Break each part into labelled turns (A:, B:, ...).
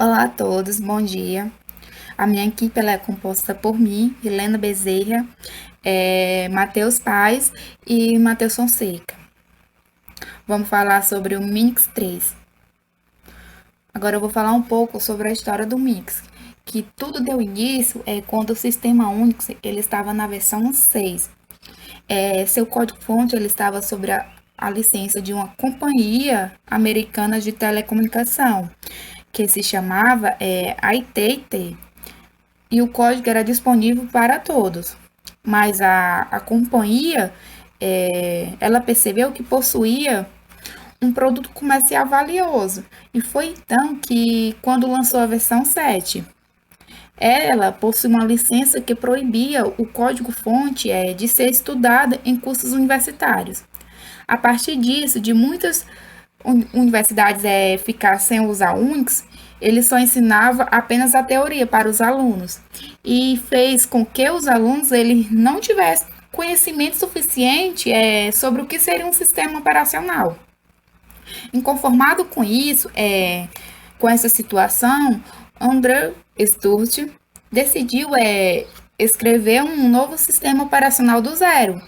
A: Olá a todos, bom dia. A minha equipe ela é composta por mim, Helena Bezerra, Matheus Paz e Matheus Fonseca. Vamos falar sobre o Minix 3. Agora eu vou falar um pouco sobre a história do Minix, que tudo deu início quando o sistema Unix ele estava na versão 6. Seu código-fonte ele estava sobre a licença de uma companhia americana de telecomunicação, que se chamava AT&T, e o código era disponível para todos. Mas a companhia, ela percebeu que possuía um produto comercial valioso. E foi então que, quando lançou a versão 7, ela possui uma licença que proibia o código-fonte de ser estudado em cursos universitários. A partir disso, de muitas universidades ficar sem usar Unix, ele só ensinava apenas a teoria para os alunos e fez com que os alunos ele não tivessem conhecimento suficiente sobre o que seria um sistema operacional. Inconformado com isso, com essa situação, André Sturt decidiu escrever um novo sistema operacional do zero,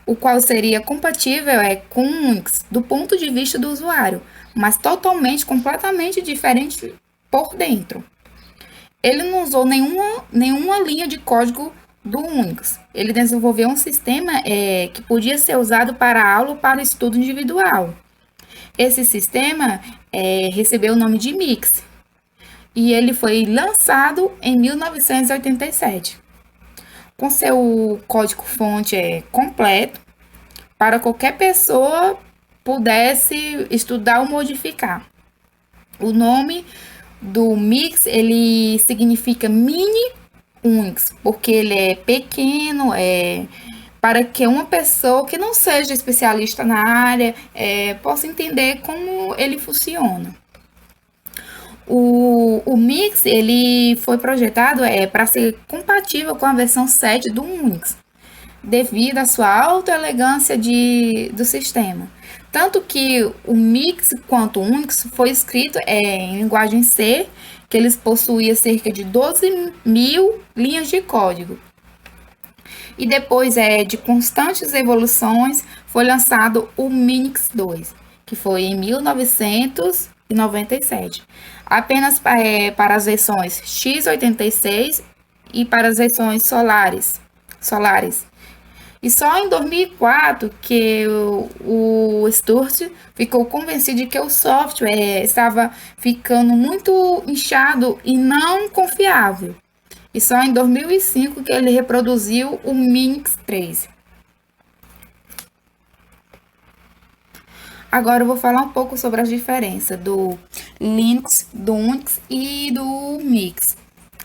A: o qual seria compatível com o Unix do ponto de vista do usuário, mas totalmente, completamente diferente por dentro. Ele não usou nenhuma linha de código do Unix. Ele desenvolveu um sistema que podia ser usado para aula ou para estudo individual. Esse sistema recebeu o nome de Mix e ele foi lançado em 1987, com seu código-fonte completo, para qualquer pessoa pudesse estudar ou modificar. O nome do Mix, ele significa mini Unix, porque ele é pequeno, para que uma pessoa que não seja especialista na área possa entender como ele funciona. O Mix ele foi projetado para ser compatível com a versão 7 do Unix, devido à sua alta elegância do sistema. Tanto que o Mix quanto o Unix foi escrito em linguagem C, que eles possuíam cerca de 12 mil linhas de código. E depois de constantes evoluções, foi lançado o Minix 2, que foi em 1997, apenas para as versões x86 e para as versões solares. E só em 2004 que o Sturt ficou convencido de que o software estava ficando muito inchado e não confiável. E só em 2005 que ele reproduziu o Minix 3. Agora eu vou falar um pouco sobre as diferenças do Linux, do Unix e do Mix.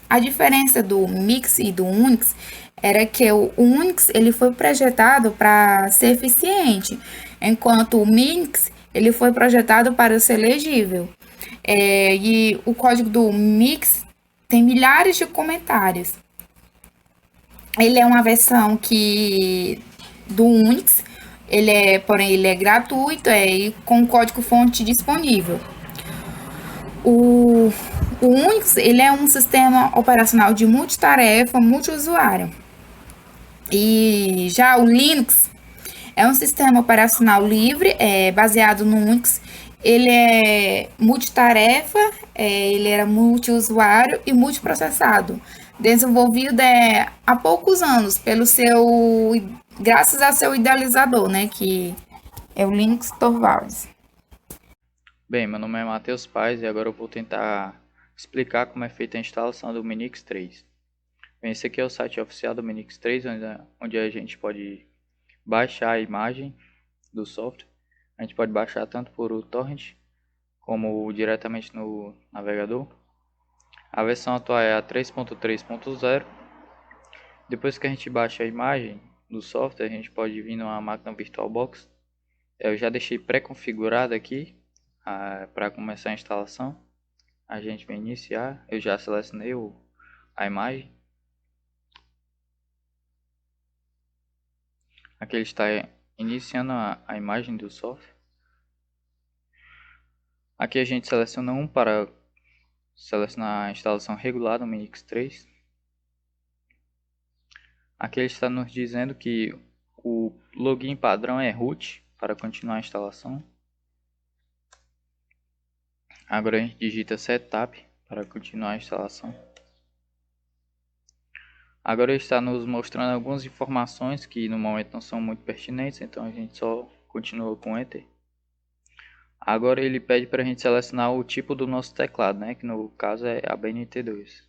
A: A diferença do Mix e do Unix era que o Unix ele foi projetado para ser eficiente, enquanto o Minix ele foi projetado para ser legível. E o código do Mix tem milhares de comentários. Ele é uma versão que do Unix, porém ele é gratuito, e com código-fonte disponível. O Unix ele é um sistema operacional de multitarefa, multiusuário. E já o Linux é um sistema operacional livre, baseado no Unix. Ele é multitarefa, ele era multiusuário e multiprocessado, desenvolvido há poucos anos graças a seu idealizador, né, que é o Linus Torvalds.
B: Bem, meu nome é Matheus Paz e agora eu vou tentar explicar como é feita a instalação do Minix 3. Bem, esse aqui é o site oficial do Minix 3, onde a gente pode baixar a imagem do software. A gente pode baixar tanto por torrent como diretamente no navegador. A versão atual é a 3.3.0. Depois que a gente baixa a imagem do software, a gente pode vir numa máquina VirtualBox. Eu já deixei pré-configurado aqui para começar a instalação. A gente vai iniciar. Eu já selecionei a imagem. Aqui ele está iniciando a imagem do software. Aqui a gente seleciona um para selecionar a instalação regular do Minix 3. Aqui ele está nos dizendo que o login padrão é root para continuar a instalação. Agora a gente digita setup para continuar a instalação. Agora ele está nos mostrando algumas informações que no momento não são muito pertinentes, então a gente só continua com Enter. Agora ele pede para a gente selecionar o tipo do nosso teclado, né? Que no caso é a BNT2.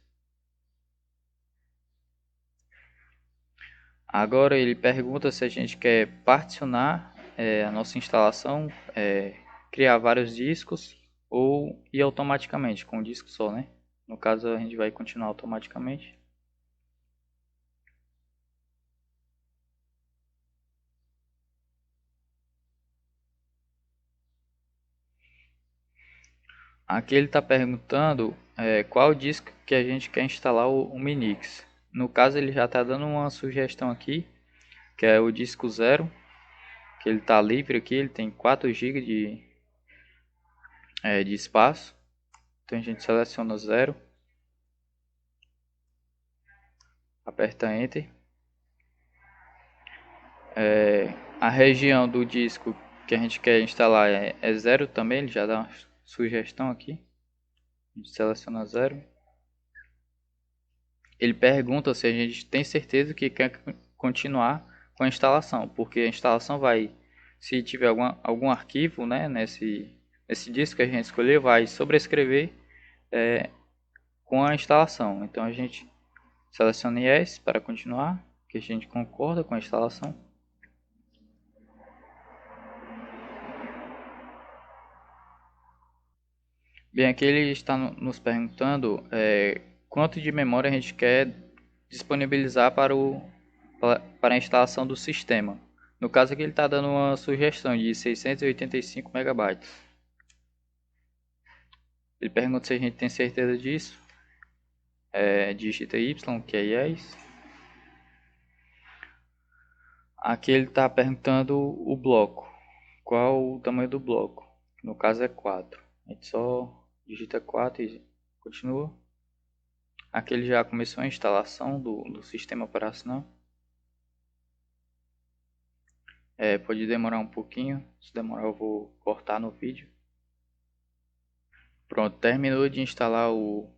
B: Agora ele pergunta se a gente quer particionar a nossa instalação, criar vários discos ou ir automaticamente com um disco só, né? No caso a gente vai continuar automaticamente. Aqui ele está perguntando qual disco que a gente quer instalar o Minix. No caso ele já está dando uma sugestão aqui, que é o disco 0, que ele está livre aqui, ele tem 4 GB de espaço. Então a gente seleciona 0, aperta Enter. A região do disco que a gente quer instalar é 0 também, ele já dá uma sugestão aqui. A gente seleciona 0. Ele pergunta se a gente tem certeza que quer continuar com a instalação, porque a instalação vai, se tiver algum arquivo, né, nesse disco que a gente escolher, vai sobrescrever com a instalação. Então a gente seleciona Yes para continuar, que a gente concorda com a instalação. Bem, aqui ele está nos perguntando quanto de memória a gente quer disponibilizar para a instalação do sistema. No caso aqui ele está dando uma sugestão de 685 MB. Ele pergunta se a gente tem certeza disso. Digita Y, que é Yes. Aqui ele está perguntando o bloco. Qual o tamanho do bloco? No caso é 4. A gente só digita 4 e continua. Aqui ele já começou a instalação do sistema operacional. Pode demorar um pouquinho. Se demorar eu vou cortar no vídeo. Pronto, terminou de instalar o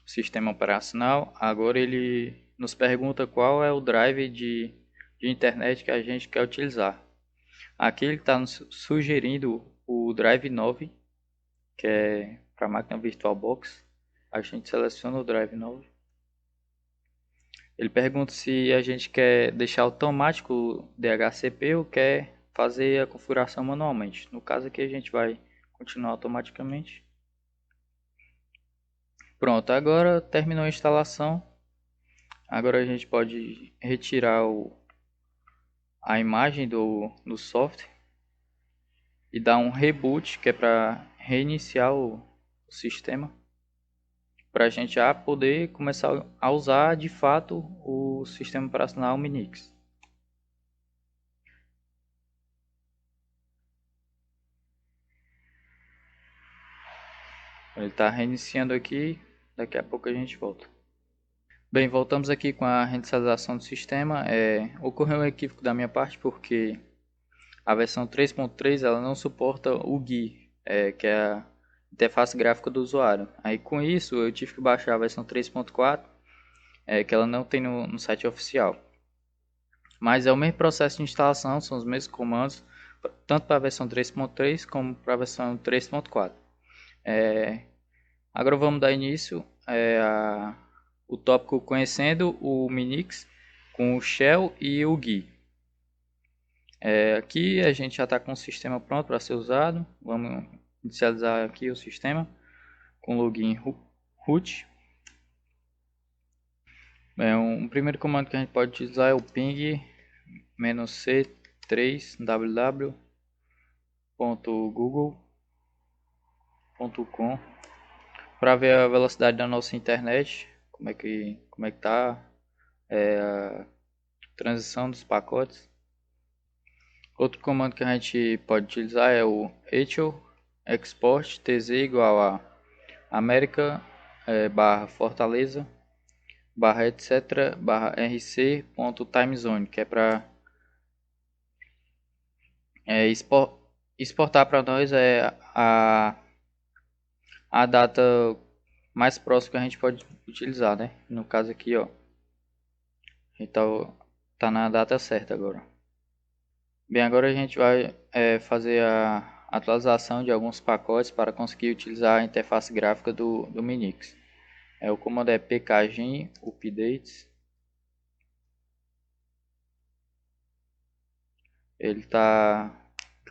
B: sistema operacional. Agora ele nos pergunta qual é o drive de internet que a gente quer utilizar. Aqui ele está nos sugerindo o Drive 9, que é para a máquina VirtualBox. A gente seleciona o Drive 9. Ele pergunta se a gente quer deixar automático o DHCP ou quer fazer a configuração manualmente. No caso aqui a gente vai continuar automaticamente. Pronto, agora terminou a instalação. Agora a gente pode retirar a imagem do software e dar um reboot, que é para reiniciar o sistema, para a gente já poder começar a usar de fato o sistema operacional Minix. Ele está reiniciando aqui, daqui a pouco a gente volta. Bem, voltamos aqui com a reinicialização do sistema. Ocorreu um equívoco da minha parte porque a versão 3.3 ela não suporta o GUI, que é a interface gráfica do usuário. Aí com isso eu tive que baixar a versão 3.4, que ela não tem no site oficial. Mas é o mesmo processo de instalação, são os mesmos comandos, tanto para a versão 3.3 como para a versão 3.4. Agora vamos dar início o tópico conhecendo o Minix com o Shell e o GUI. Aqui a gente já está com o sistema pronto para ser usado. Vamos inicializar aqui o sistema com login root. Um primeiro comando que a gente pode utilizar é o ping -c3 www.google.com para ver a velocidade da nossa internet, como é que tá a transição dos pacotes. Outro comando que a gente pode utilizar é o echo export tz igual a America barra Fortaleza barra etc barra rc.timezone, que é para exportar para nós a data mais próxima que a gente pode utilizar, né? No caso aqui, ó, a gente tá na data certa agora. Bem, agora a gente vai fazer a atualização de alguns pacotes para conseguir utilizar a interface gráfica do Minix. O comando é pkgin updates. Ele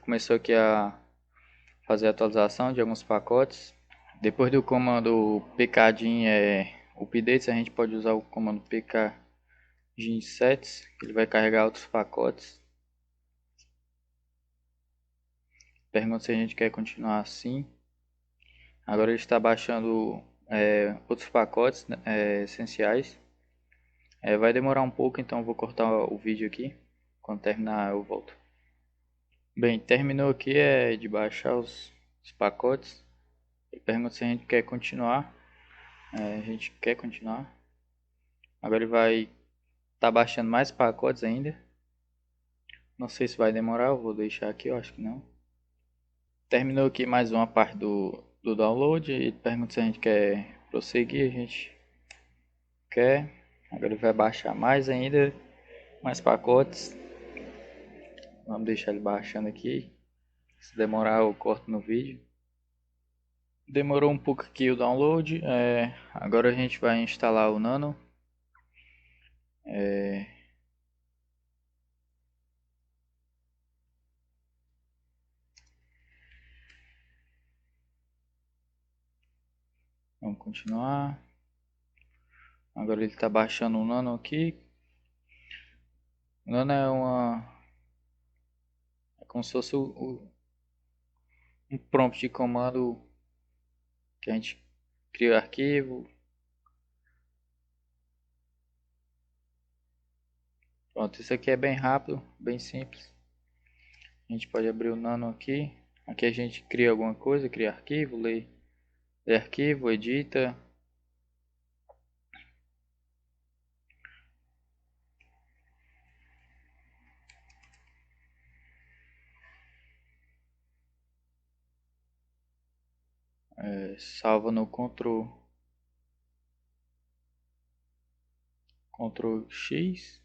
B: começou aqui a fazer a atualização de alguns pacotes. Depois do comando pkgin updates, a gente pode usar o comando pkgin sets, que ele vai carregar outros pacotes. Pergunta se a gente quer continuar assim. Agora ele está baixando outros pacotes essenciais. Vai demorar um pouco, então eu vou cortar o vídeo aqui. Quando terminar eu volto. Bem, terminou aqui de baixar os pacotes. Ele pergunta se a gente quer continuar. A gente quer continuar. Agora ele vai estar baixando mais pacotes ainda. Não sei se vai demorar, eu vou deixar aqui, eu acho que não. Terminou aqui mais uma parte do download. Ele pergunta se a gente quer prosseguir. A gente quer. Agora ele vai baixar mais ainda. Mais pacotes. Vamos deixar ele baixando aqui. Se demorar eu corto no vídeo. Demorou um pouco aqui o download. Agora a gente vai instalar o Nano. Vamos continuar. Agora ele está baixando o Nano aqui. O Nano é como se fosse um prompt de comando que a gente cria o arquivo. Pronto, isso aqui é bem rápido, bem simples. A gente pode abrir o Nano aqui. Aqui a gente cria alguma coisa, cria arquivo, lê arquivo, edita. Salva no Ctrl X.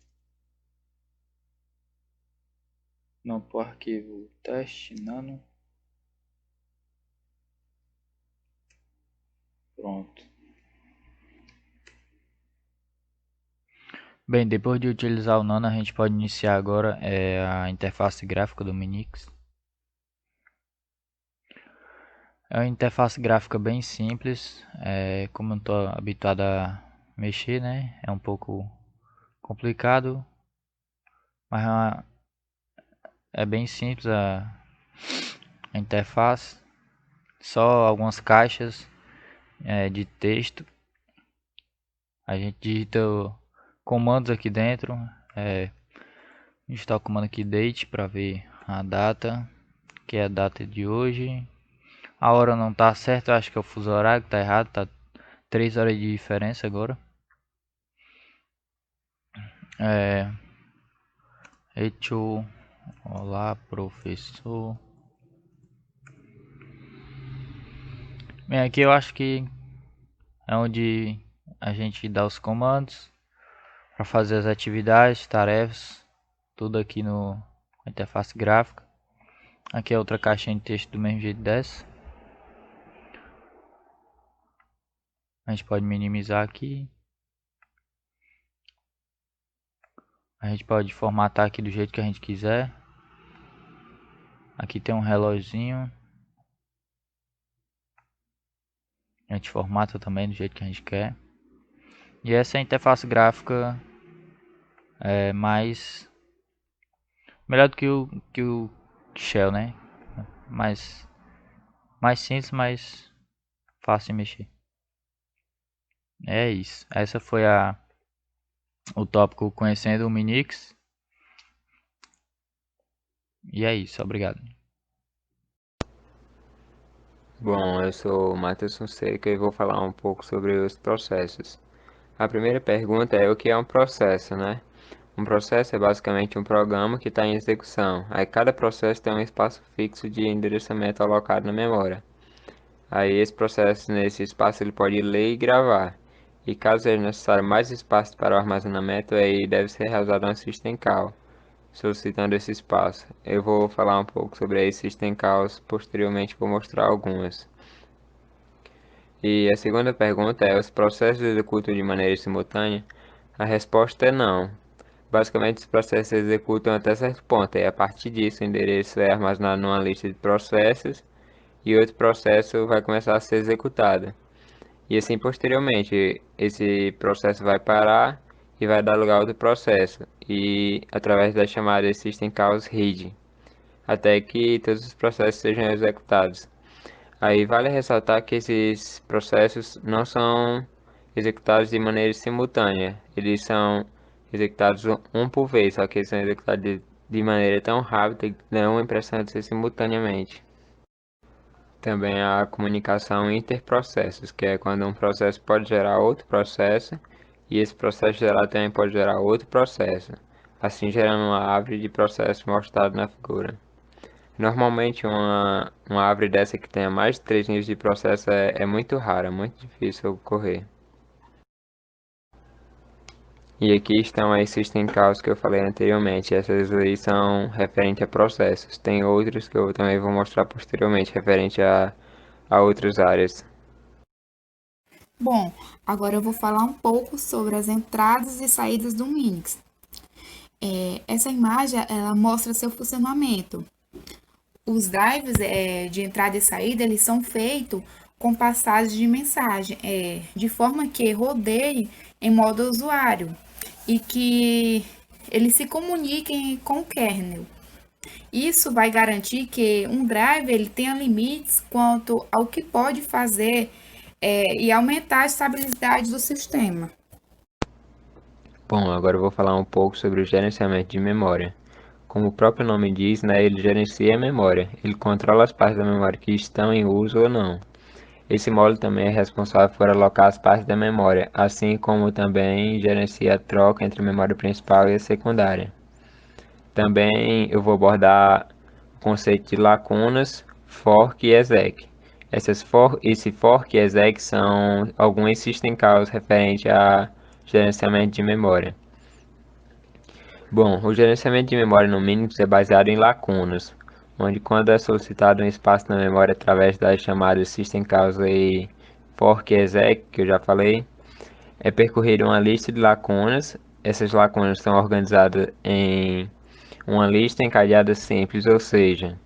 B: Não, para o arquivo teste nano. Pronto. Bem, depois de utilizar o Nano, a gente pode iniciar agora a interface gráfica do Minix. É uma interface gráfica bem simples, como eu não estou habituado a mexer, né? É um pouco complicado, mas é bem simples a interface. Só algumas caixas de texto. A gente digita comandos aqui dentro. A gente está o comando aqui date para ver a data, que é a data de hoje. A hora não tá certa, eu acho que é o fuso horário que tá errado, tá 3 horas de diferença agora. Olá, professor. Bem, aqui eu acho que é onde a gente dá os comandos para fazer as atividades, tarefas, tudo aqui no interface gráfica. Aqui é outra caixinha de texto do mesmo jeito dessa. A gente pode minimizar aqui. A gente pode formatar aqui do jeito que a gente quiser. Aqui tem um relógiozinho. A gente formata também do jeito que a gente quer. E essa é a interface gráfica mais melhor do que o Shell, né? Mais simples, mais fácil de mexer. É isso. Essa foi o tópico conhecendo o Minix. E é isso. Obrigado.
C: Bom, eu sou o Matheus Fonseca e vou falar um pouco sobre os processos. A primeira pergunta é o que é um processo, né? Um processo é basicamente um programa que está em execução. Aí cada processo tem um espaço fixo de endereçamento alocado na memória. Aí esse processo, nesse espaço, ele pode ler e gravar. E caso seja necessário mais espaço para o armazenamento, aí deve ser realizado uma system call, solicitando esse espaço. Eu vou falar um pouco sobre as system calls, posteriormente vou mostrar algumas. E a segunda pergunta é: os processos executam de maneira simultânea? A resposta é não. Basicamente, os processos se executam até certo ponto, e a partir disso, o endereço é armazenado numa lista de processos e outro processo vai começar a ser executado. E assim, posteriormente, esse processo vai parar e vai dar lugar a outro processo, e através das chamadas system calls read, até que todos os processos sejam executados. Aí vale ressaltar que esses processos não são executados de maneira simultânea, eles são executados um por vez, só que eles são executados de maneira tão rápida que dão a impressão de ser simultaneamente. Também há a comunicação interprocessos, que é quando um processo pode gerar outro processo e esse processo gerado também pode gerar outro processo, assim gerando uma árvore de processos mostrado na figura. Normalmente uma árvore dessa que tenha mais de 3 níveis de processo é muito rara, muito difícil ocorrer. E aqui estão as system calls que eu falei anteriormente. Essas aí são referentes a processos. Tem outros que eu também vou mostrar posteriormente, referente a outras áreas.
A: Bom, agora eu vou falar um pouco sobre as entradas e saídas do Minix. Essa imagem ela mostra seu funcionamento. Os drives de entrada e saída eles são feitos com passagem de mensagem, de forma que rodeie em modo usuário e que eles se comuniquem com o kernel. Isso vai garantir que um drive ele tenha limites quanto ao que pode fazer e aumentar a estabilidade do sistema.
C: Bom, agora eu vou falar um pouco sobre o gerenciamento de memória. Como o próprio nome diz, né, ele gerencia a memória. Ele controla as partes da memória que estão em uso ou não. Esse módulo também é responsável por alocar as partes da memória, assim como também gerencia a troca entre a memória principal e a secundária. Também eu vou abordar o conceito de lacunas, fork e exec. Esse fork e exec são alguns system calls referentes a gerenciamento de memória. Bom, o gerenciamento de memória no Minix é baseado em lacunas, onde quando é solicitado um espaço na memória através das chamadas system calls e fork e exec, que eu já falei, é percorrida uma lista de lacunas. Essas lacunas são organizadas em uma lista encadeada simples, ou seja,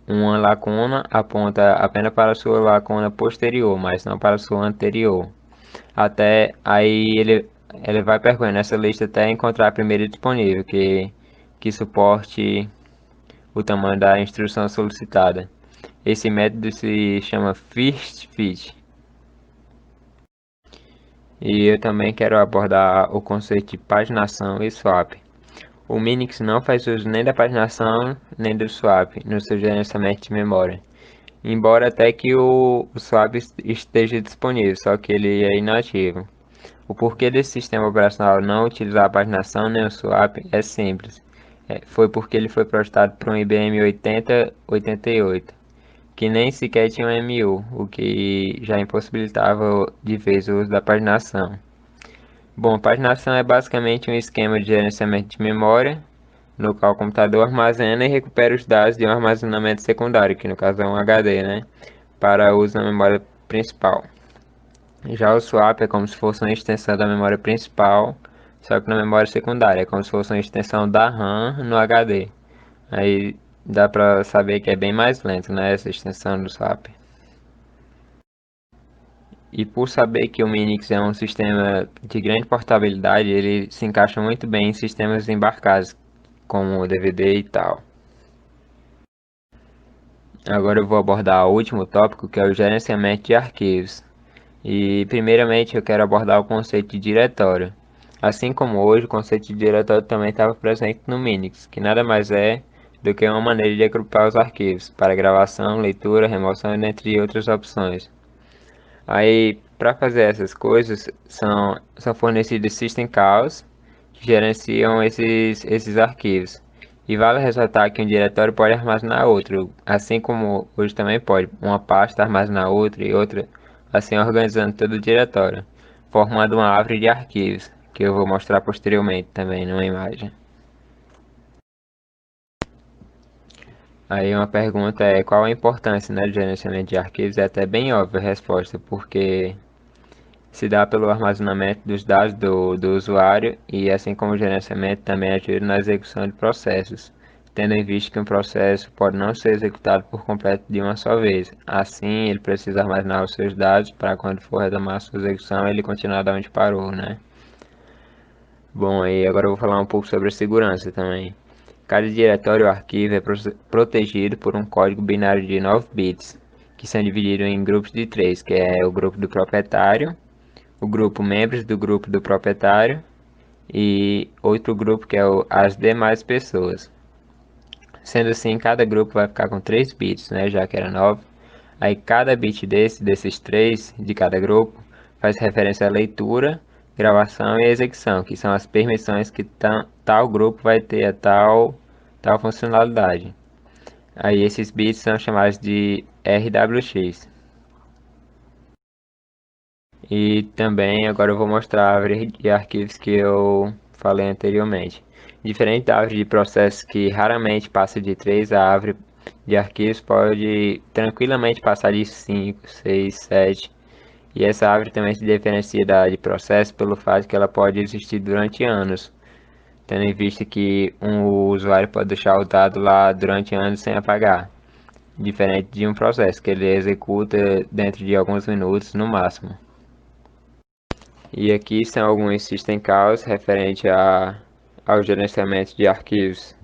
C: uma lacuna aponta apenas para a sua lacuna posterior, mas não para a sua anterior. Até aí ele vai percorrendo essa lista até encontrar a primeira disponível, que suporte o tamanho da instrução solicitada. Esse método se chama First Fit. E eu também quero abordar o conceito de paginação e swap. O Minix não faz uso nem da paginação nem do swap no seu gerenciamento de memória, embora até que o swap esteja disponível, só que ele é inativo. O porquê desse sistema operacional não utilizar a paginação nem o swap é simples. Foi porque ele foi projetado para um IBM 8088, que nem sequer tinha um MU, o que já impossibilitava de vez o uso da paginação. Bom, paginação é basicamente um esquema de gerenciamento de memória, no qual o computador armazena e recupera os dados de um armazenamento secundário, que no caso é um HD, né, para uso na memória principal. Já o swap é como se fosse uma extensão da memória principal, só que na memória secundária, é como se fosse uma extensão da RAM no HD. Aí dá para saber que é bem mais lento, né, essa extensão do swap. E por saber que o Minix é um sistema de grande portabilidade, ele se encaixa muito bem em sistemas embarcados, como o DVD e tal. Agora eu vou abordar o último tópico, que é o gerenciamento de arquivos. E primeiramente eu quero abordar o conceito de diretório. Assim como hoje, o conceito de diretório também estava presente no Minix, que nada mais é do que uma maneira de agrupar os arquivos para gravação, leitura, remoção, entre outras opções. Aí, para fazer essas coisas, são fornecidos system calls que gerenciam esses arquivos. E vale ressaltar que um diretório pode armazenar outro, assim como hoje também pode uma pasta armazenar outra e outra, assim organizando todo o diretório, formando uma árvore de arquivos, que eu vou mostrar posteriormente também numa imagem. Aí uma pergunta é qual a importância, né, do gerenciamento de arquivos? É até bem óbvia a resposta, porque se dá pelo armazenamento dos dados do usuário e, assim como o gerenciamento, também ajuda na execução de processos, tendo em vista que um processo pode não ser executado por completo de uma só vez. Assim, ele precisa armazenar os seus dados para quando for retomar a sua execução, ele continuar da onde parou, né? Bom, aí agora eu vou falar um pouco sobre a segurança também. Cada diretório ou arquivo é protegido por um código binário de 9 bits, que são divididos em grupos de 3, que é o grupo do proprietário, o grupo membros do grupo do proprietário e outro grupo que é as demais pessoas. Sendo assim, cada grupo vai ficar com 3 bits, né, já que era 9. Aí cada bit desses 3 de cada grupo faz referência à leitura, gravação e execução, que são as permissões que tal grupo vai ter a tal funcionalidade. Aí esses bits são chamados de RWX. E também agora eu vou mostrar a árvore de arquivos que eu falei anteriormente. Diferente da árvore de processos que raramente passa de 3, a árvore de arquivos pode tranquilamente passar de 5, 6, 7. E essa árvore também se diferencia da de processos pelo fato que ela pode existir durante anos, tendo em vista que um usuário pode deixar o dado lá durante anos sem apagar, diferente de um processo que ele executa dentro de alguns minutos no máximo. E aqui são alguns system calls referente ao gerenciamento de arquivos.